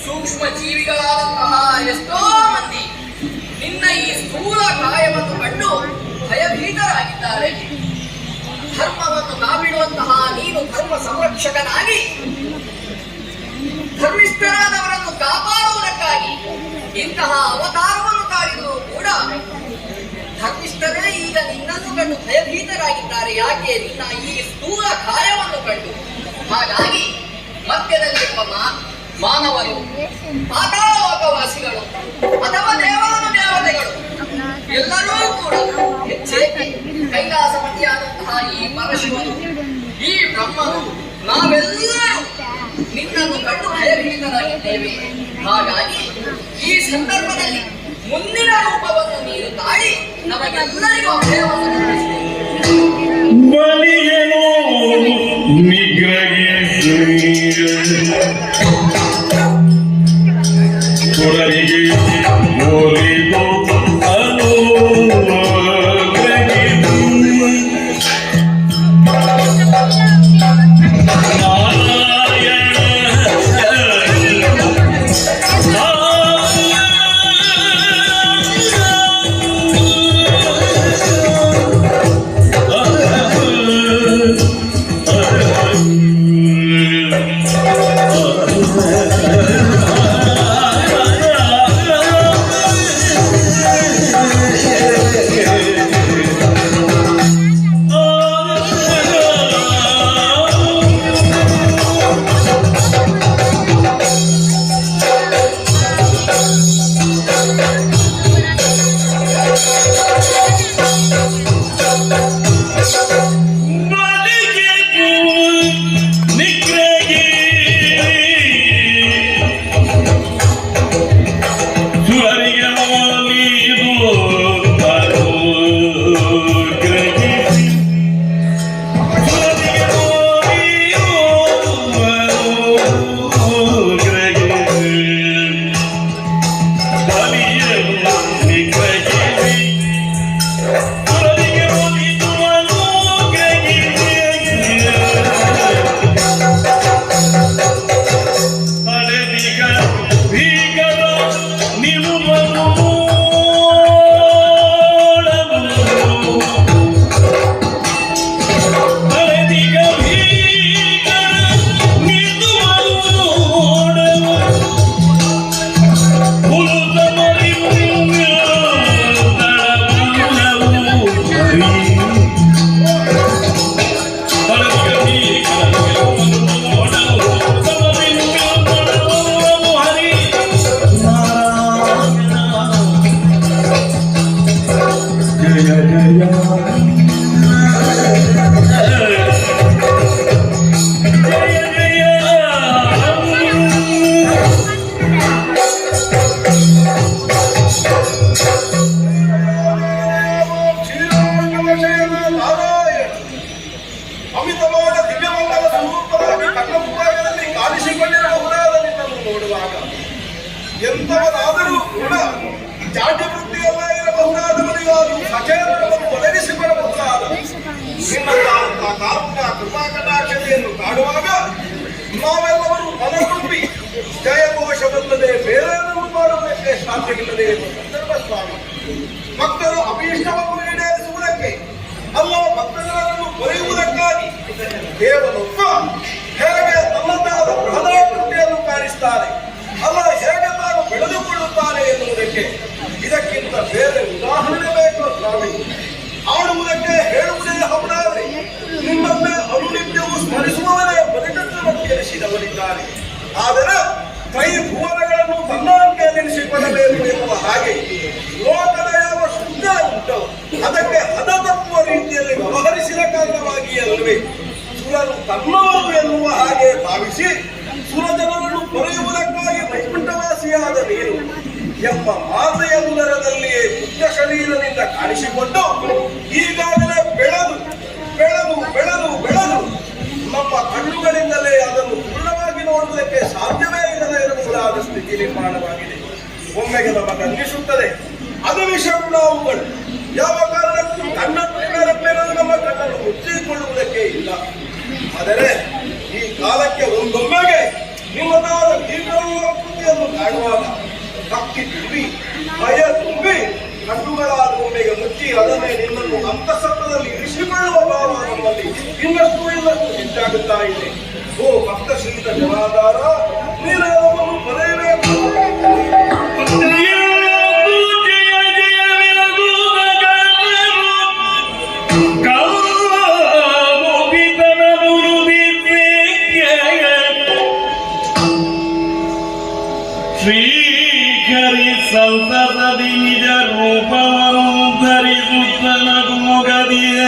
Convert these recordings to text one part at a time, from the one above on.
ಸೂಕ್ಷ್ಮ ಜೀವಿಗಳಾದಂತಹ ಎಷ್ಟೋ ಮಂದಿ ನಿನ್ನ ಈ ಸ್ಥೂಲ ಕಾಯವನ್ನು ಕಂಡು ಭಯಭೀತರಾಗಿದ್ದಾರೆ. ಧರ್ಮವನ್ನು ಕಾಪಿಡುವಂತಹ ನೀನು ಧರ್ಮ ಸಂರಕ್ಷಕನಾಗಿ ಧರ್ಮಿಷ್ಠರಾದವರನ್ನು ಕಾಪಾಡುವುದಕ್ಕಾಗಿ ಇಂತಹ ಅವತಾರವನ್ನು ತಾಳಿದರೂ ಕೂಡ ಧರ್ಮಿಷ್ಠರೇ ಈಗ ನಿನ್ನನ್ನು ಕಂಡು ಭಯಭೀತರಾಗಿದ್ದಾರೆ. ಯಾಕೆ? ನಿನ್ನ ಈ ಸ್ಥೂಲ ಕಾಯವನ್ನು ಕಂಡು. ಹಾಗಾಗಿ ಮಧ್ಯದಲ್ಲಿರುವ ಮಾನವರು, ಪಾತಾಳ ಲೋಕವಾಸಿಗಳು ಅಥವಾ ದೇವಾನುದೇವತೆಗಳು ಎಲ್ಲರೂ ಕೂಡ ಹೆಚ್ಚೇಕೆ ಕೈಲಾಸಪತಿಯಾದಂತಹ ಈ ಪರಶಿವನು, ಈ ಬ್ರಹ್ಮನು, ನಾವೆಲ್ಲರೂ ನಿನ್ನನ್ನು ಕಂಡು ಭಯಭೀತರಾಗಿದ್ದೇವೆ. ಹಾಗಾಗಿ ಈ ಸಂದರ್ಭದಲ್ಲಿ ಮುಂದಿನ ರೂಪವನ್ನು ನೀನು ತಾಳಿ ನಮಗೆಲ್ಲರಿಗೂ ಅಭಯವನ್ನು ಬಲಿಯನು ನಿಗ್ರಹಿಸಿ ಪುರರಿಗೆ ಓಲಿದು ಅಮಿತವಾದ ದಿವ್ಯಮಂಗಲ ಸ್ವರೂಪವಾಗಿ ಕಣ್ಣ ಮುಂಭಾಗದಲ್ಲಿ ಕಾಣಿಸಿಕೊಂಡಿರಬಹುದಾದ ನಿನ್ನನ್ನು ನೋಡುವಾಗ ಎಂಥವನಾದರೂ ಕೂಡ ಜಾತಿ ವೃತ್ತಿಯಲ್ಲ ಇರಬಹುದಾದವನಿಗಾದರೂ ಸಚೇತನವನ್ನು ಒದಗಿಸಿಕೊಡಬಹುದಾದ ನಿನ್ನಂತಹ ಕಾರುಣ್ಯ ಕೃಪಾಕಟಾಕ್ಷತೆಯನ್ನು ಕಾಡುವಾಗ ನಾವೆಲ್ಲರೂ ಮನತುಂಬಿ ಜಯಘೋಷವಲ್ಲದೆ ಬೇರೇನನ್ನು ಮಾಡುವುದಕ್ಕೆ ಸಾಧ್ಯವಿಲ್ಲದೆ ಇರುವ ಸಂದರ್ಭ ಸ್ವಾಮಿ ಭಕ್ತರು ಅಭೀಷ್ಟವನ್ನು ಈಡೇರಿಸುವುದಕ್ಕೆ ಅಲ್ಲ ಭಕ್ತಜನರನ್ನು ಕೊರೆಯುವುದಕ್ಕಾಗಿ ಕೇವಲೊಬ್ಬ ಹೇಗೆ ತನ್ನದಾದ ಬೃಹದಾಕೃತಿಯನ್ನು ಕಾಣಿಸ್ತಾರೆ ಅಲ್ಲ ಹೇಗೆ ತಾನು ಬೆಳೆದುಕೊಳ್ಳುತ್ತಾರೆ ಎನ್ನುವುದಕ್ಕೆ ಇದಕ್ಕಿಂತ ಬೇರೆ ಉದಾಹರಣೆ ಬೇಕು ಸ್ವಾಮಿ. ಆಡುವುದಕ್ಕೆ ಹೇಳುವುದೇ ಹೌದಾದ್ರೆ ನಿಮ್ಮನ್ನೇ ಅನುನಿತ್ಯವೂ ಸ್ಮರಿಸುವವರೇ ಬಲಿಚಕ್ರವರ್ತಿ ಎನಿಸಿದವರಿದ್ದಾರೆ. ಆದರೆ ಭುವನಗಳನ್ನು ತನ್ನಾಂಕೆ ನೆನೆಸಿಕೊಳ್ಳಬೇಕು ಎನ್ನುವ ಹಾಗೆ ಲೋಕದ ಯಾವ ಶುದ್ಧ ಉಂಟೋ ಅದಕ್ಕೆ ಹದ ತಪ್ಪುವ ರೀತಿಯಲ್ಲಿ ವ್ಯವಹರಿಸಿದ ಕಾರಣವಾಗಿ ಅಲ್ಲವೇ ಸುರರು ತನ್ನವರು ಎನ್ನುವ ಹಾಗೆ ಭಾವಿಸಿ ಸುರಜನರನ್ನು ಕೊರೆಯುವುದಕ್ಕಾಗಿ ವೈಕುಂಠವಾಸಿಯಾದ ನೀನು ಎಂಬ ಮಾತೆಯ ಉದರದಲ್ಲಿಯೇ ಬುದ್ಧ ಶರೀರದಿಂದ ಕಾಣಿಸಿಕೊಂಡು ಈಗಾಗಲೇ ಬೆಳೆದು ಬೆಳೆದು ಬೆಳೆದು ಬೆಳೆದು ನಮ್ಮ ಕಣ್ಣುಗಳಿಂದಲೇ ಅದನ್ನು ಪೂರ್ಣವಾಗಿ ನೋಡುವುದಕ್ಕೆ ಸಾಧ್ಯವೇ ಇಲ್ಲದೆ ಇರಬಹುದಾದ ಸ್ಥಿತಿ ನಿರ್ಮಾಣವಾಗಿದೆ. ಒಮ್ಮೆಗೆ ನಮಗನ್ನಿಸುತ್ತದೆ ಅದು ವಿಷಗುಣಾವುಗಳು ಯಾವ ಕಾರಣಕ್ಕೂ ಕಣ್ಣನ್ನು ನಮ್ಮ ಕಣ್ಣನ್ನು ಮುಚ್ಚಿಕೊಳ್ಳುವುದಕ್ಕೆ ಇಲ್ಲ. ಆದರೆ ಈ ಕಾಲಕ್ಕೆ ಒಂದೊಮ್ಮೆಗೆ ನಿಮ್ಮದಾದ ದೀರ್ಘಕೃತಿಯನ್ನು ಕಾಣುವಾಗ ಭಕ್ತಿ ತುಂಬಿ ಭಯ ತುಂಬಿ ಕಣ್ಣುಗಳಾದ ಒಮ್ಮೆಗೆ ಮುಚ್ಚಿ ಅದನ್ನೇ ನಿನ್ನನ್ನು ಅಂತಃಸತ್ವದಲ್ಲಿ ಇರಿಸಿಕೊಳ್ಳುವ ಭಾವ ನಮ್ಮಲ್ಲಿ ಇನ್ನಷ್ಟು ಹೆಚ್ಚಾಗುತ್ತಾ ಇದೆ. ಓ ಭಕ್ತ ಶ್ರೀತ ಜನಾಧಾರ ನೀನವನ್ನು ಬರೆಯಬೇಕು. ಶ್ರೀಹರಿ ಸಂತಸದಿ ನಿಜ ರೂಪವನ್ನು ಧರಿಸುತ್ತನ ಮೊಗದಿಯ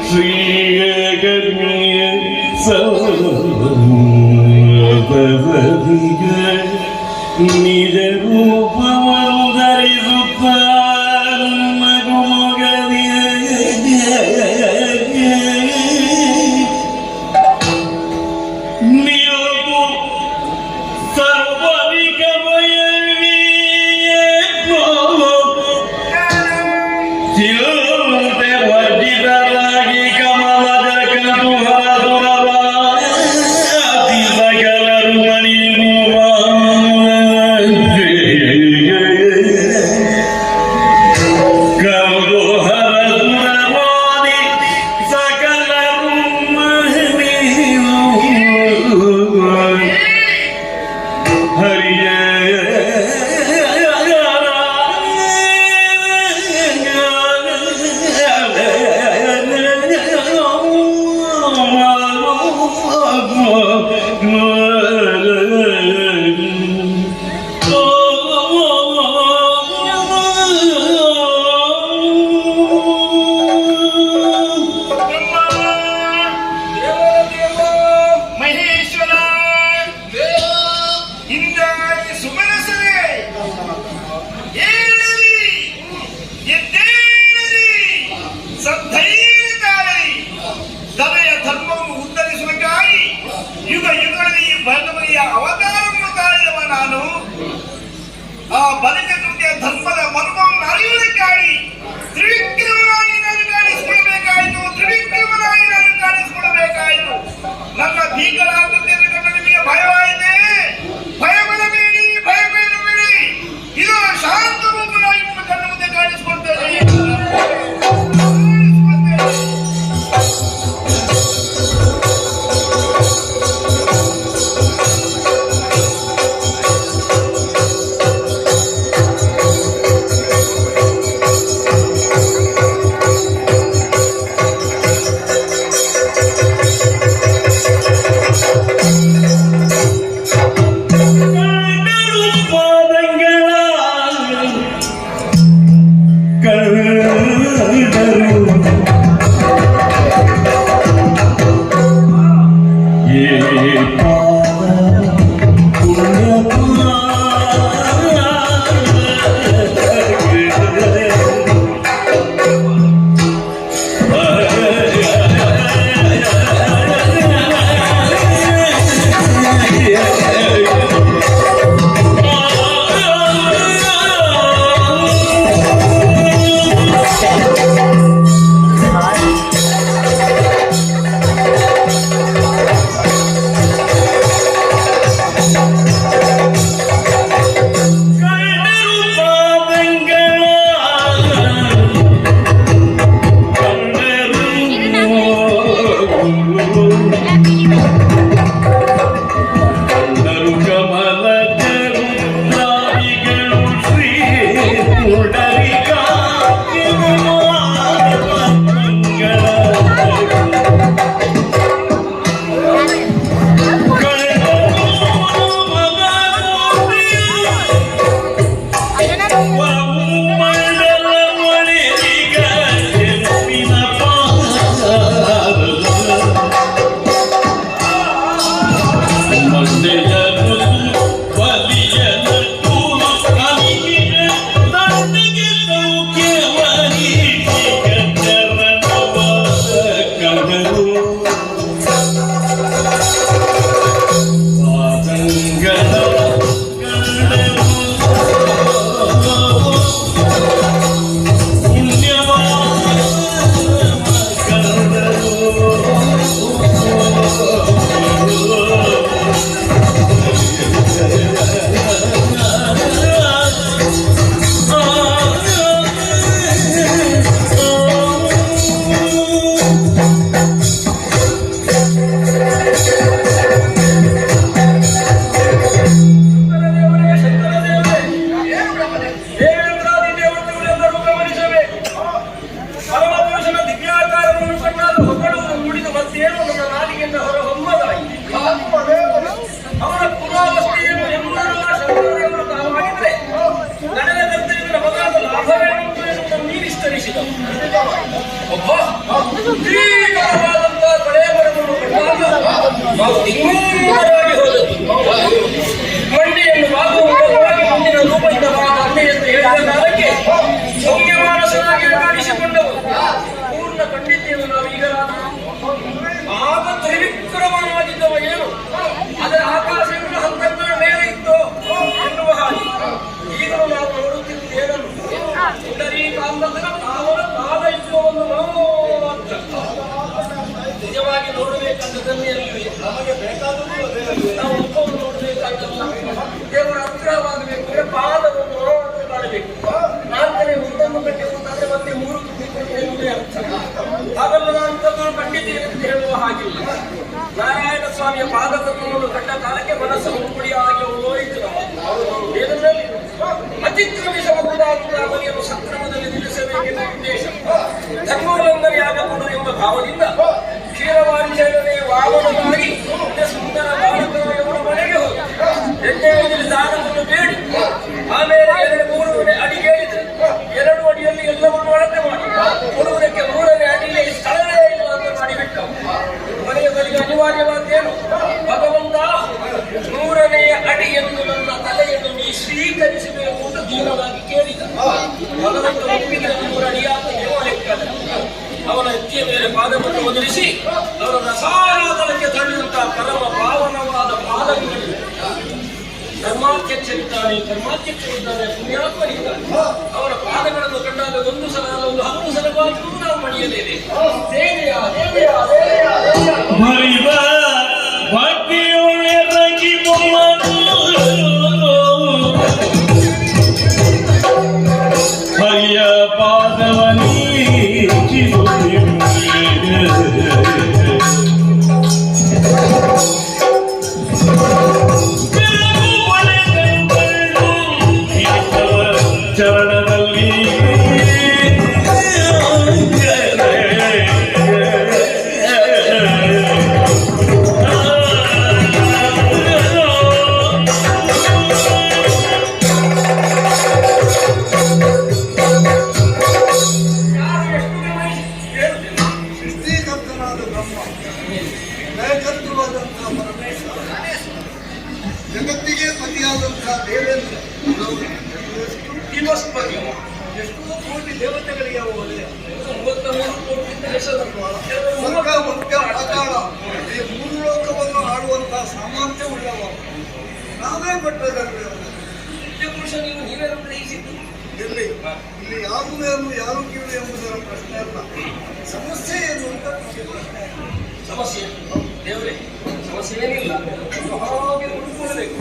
ಶ್ರೀಗಣ್ಯ ಸಂತಸದಿಗ ನಿಜ ರೂಪವನ್ನು ಧರಿಸುತ್ತ ಅವತಾರವನ್ನು ತಾಳಿದವ ನಾನು ಆ ಬಲಿತ ಕೃತಿಯ ಧರ್ಮದ ಮರ್ಮವನ್ನು ಅರಿಯುವುದಕ್ಕಾಗಿ ತ್ರಿವಿಕ್ರಮನಾಗಿ ನಾನು ಕಾಣಿಸಿಕೊಳ್ಳಬೇಕಾಯಿತು. ತ್ರಿವಿಕ್ರಮನಾಗಿ ನಾನು ಕಾಣಿಸಿಕೊಳ್ಳಬೇಕಾಯಿತು. ನನ್ನ ಭೀಕರಾಕೃತಿಯನ್ನು ಕಂಡು ನಿಮಗೆ ಭಯವಾಯಿತೆ? ಭಯಪಡಬೇಡಿ, ಭಯಪಡಬೇಡಿ. ಇದು ಶಾಂತ ರೂಪನಾಗಿ ನಿಮ್ಮ ಕಣ್ಣ ಮುಂದೆ ಕಾಣಿಸಿಕೊಳ್ತೇನೆ. ಮಂಡಿಯನ್ನು ಬಾಗುವುದರೊಳಗೆ ಮುಂದಿನ ರೂಪದಿಂದ ತಂದೆ ಎಂದು ಹೇಳಿದ ಕಾಲಕ್ಕೆ ಸೌಮ್ಯ ಮಾನಸನಾಗಿ ಕಾಣಿಸಿಕೊಂಡವು. ಪೂರ್ಣ ಖಂಡಿತೆಯನ್ನು ನಾವು ಈಗ ಆಗ ತ್ರಿವಿಕ್ರಮವಾಗಿದ್ದವ ಏನು ಅದರ ಆಕಾಶಗಳ ಹಂತಗಳ ಮೇಲೆ ಇತ್ತು ಎನ್ನುವ ಹಾಗೆ ಈಗಲೂ ನಾವು ನೋಡುತ್ತಿದ್ದೇನನ್ನು ಪುಂಡರೀಕಾಂತದ ಅವರ ಪಾದ ಇದ್ದುವನ್ನು ನಿಜವಾಗಿ ನೋಡಬೇಕಂತದನ್ನೆಲ್ಲಿ ನಮಗೆ ಬೇಕಾದದ್ದು ನಾವು ಒಪ್ಪನ್ನು ನೋಡಬೇಕಾಗಲ್ಲ. ದೇವರ ಹತ್ತಿರವಾಗಬೇಕು, ಪಾದವನ್ನು ಮಾಡಬೇಕು. ನಾಲ್ಕನೇ ಒಂದನ್ನು ಕಟ್ಟುವುದಾದ್ರೆ ಮತ್ತೆ ಮೂರು ಎನ್ನುವುದೇ ಅರ್ಥ. ಹಾಗಲ್ಲ ಅಂತದ್ದು ಖಂಡಿತೇನೆ ಅಂತ ಹೇಳುವ ಹಾಗಿಲ್ಲ. ನಾರಾಯಣ ಸ್ವಾಮಿಯ ಪಾದವನ್ನು ಕಂಡ ಕಾಲಕ್ಕೆ ಮನಸ್ಸು ಮುಗುಡಿಯಾಗಿ ಹೋಯಿತು. ಏನಂದ್ರೆ ಅತಿಕ್ರಮಿಸಬಹುದಾದ ಅವನಿಯನ್ನು ಸಕ್ರಮದಲ್ಲಿ ನಿಲ್ಲಿಸಬೇಕೆಂಬ ಉದ್ದೇಶ, ಧರ್ಮೋಲ್ಲಂಘನೆಯಾಗಬಹುದು ಎಂಬ ಭಾವದಿಂದ ಕ್ಷೀರವಾಂಚನೆ ವಾಮನವಾಗಿ ಸುಂದರ ಬಾಲಕರ ಮನೆಗೆ ಹೋಗಿ ಯಜ್ಞದಲ್ಲಿ ದಾನವನ್ನು ಬೇಡಿ ಆಮೇಲೆ 2-3 ಅಡಿ ಹೇಳಿದ್ರೆ 2 ಅಡಿಯಲ್ಲಿ ಎಲ್ಲವನ್ನು ಅಳತೆ ಮಾಡಿ ಕೊಡುವುದಕ್ಕೆ 3ನೇ ಅಡಿಯಲ್ಲಿ ಸ್ಥಳವೇ ಇಲ್ಲ ಅಂತ ಮಾಡಿಬಿಟ್ಟು ಮನೆಯ ಬಳಿಗೆ ಅನಿವಾರ್ಯವಾದ್ದೇನು, ಭಗವಂತ 100ನೇ ಅಡಿ ಎಂದು ನನ್ನ ತಲೆಯನ್ನು ನೀ ಸ್ವೀಕರಿಸಬೇಕು ಅಂತ ದೀನವಾಗಿ ಕೇಳಿದ. ಭಗವಂತ ಒಪ್ಪಿದ್ರೆ 100 ಅಡಿಯಾದ ಲೆಕ್ಕ. ಅವನ ಹೆಜ್ಜೆಯ ಮೇಲೆ ಪಾದವನ್ನು ಒದರಿಸಿ ಅವರ ರಸಾತಲಕ್ಕೆ ತಳ್ಳಿದಂತಹ ಪರಮ ಪಾವನವಾದ ಪಾದಗಳು. ಧರ್ಮಾಧ್ಯಕ್ಷರಿದ್ದಾನೆ, ಧರ್ಮಾಧ್ಯಕ್ಷರಿದ್ದಾನೆ, ಪುಣ್ಯಾತ್ಮರಿದ್ದಾನೆ. ಅವರ ಪಾದಗಳನ್ನು ಕಂಡಾಗ 1 ಸಲ 10 ಸಲವಾದರೂ ನಾವು ಮಣಿಯಲೇಬೇಕು. ಹರಿಯ ಪಾದವನಿ ಚರಣದಲ್ಲಿ ವಿಮಸ್ಪತಿ ಎಷ್ಟೋ ಕೋಟಿ ದೇವತೆಗಳಿಗೆ ಅವು ಒಲೆಯ 33 ಕೋಟಿ ಹೆಸರು ಮುಖ್ಯ ಅಕಾಳ ಈ ಮೂರು ಲೋಕವನ್ನು ಆಡುವಂತಹ ಸಾಮರ್ಥ್ಯ ಉಳ್ಳವ ನಾವೇ ಪಟ್ಟದಲ್ಲಿ ಪುರುಷ ನೀವೇ ಗ್ರಹಿಸಿದ್ದು ಇಲ್ಲಿ ಇಲ್ಲಿ ಯಾರು ಏನು ಯಾರು ಕೀಳು ಎಂಬುದರ ಪ್ರಶ್ನೆ ಅಲ್ಲ. ಸಮಸ್ಯೆ ಏನು ಅಂತ ನಮಗೆ ಪ್ರಶ್ನೆ. ಸಮಸ್ಯೆ ದೇವರೇ ಸಮಸ್ಯೆ ಏನಿಲ್ಲ ಹಾಗೆ ಉಳ್ಕೊಳ್ಬೇಕು.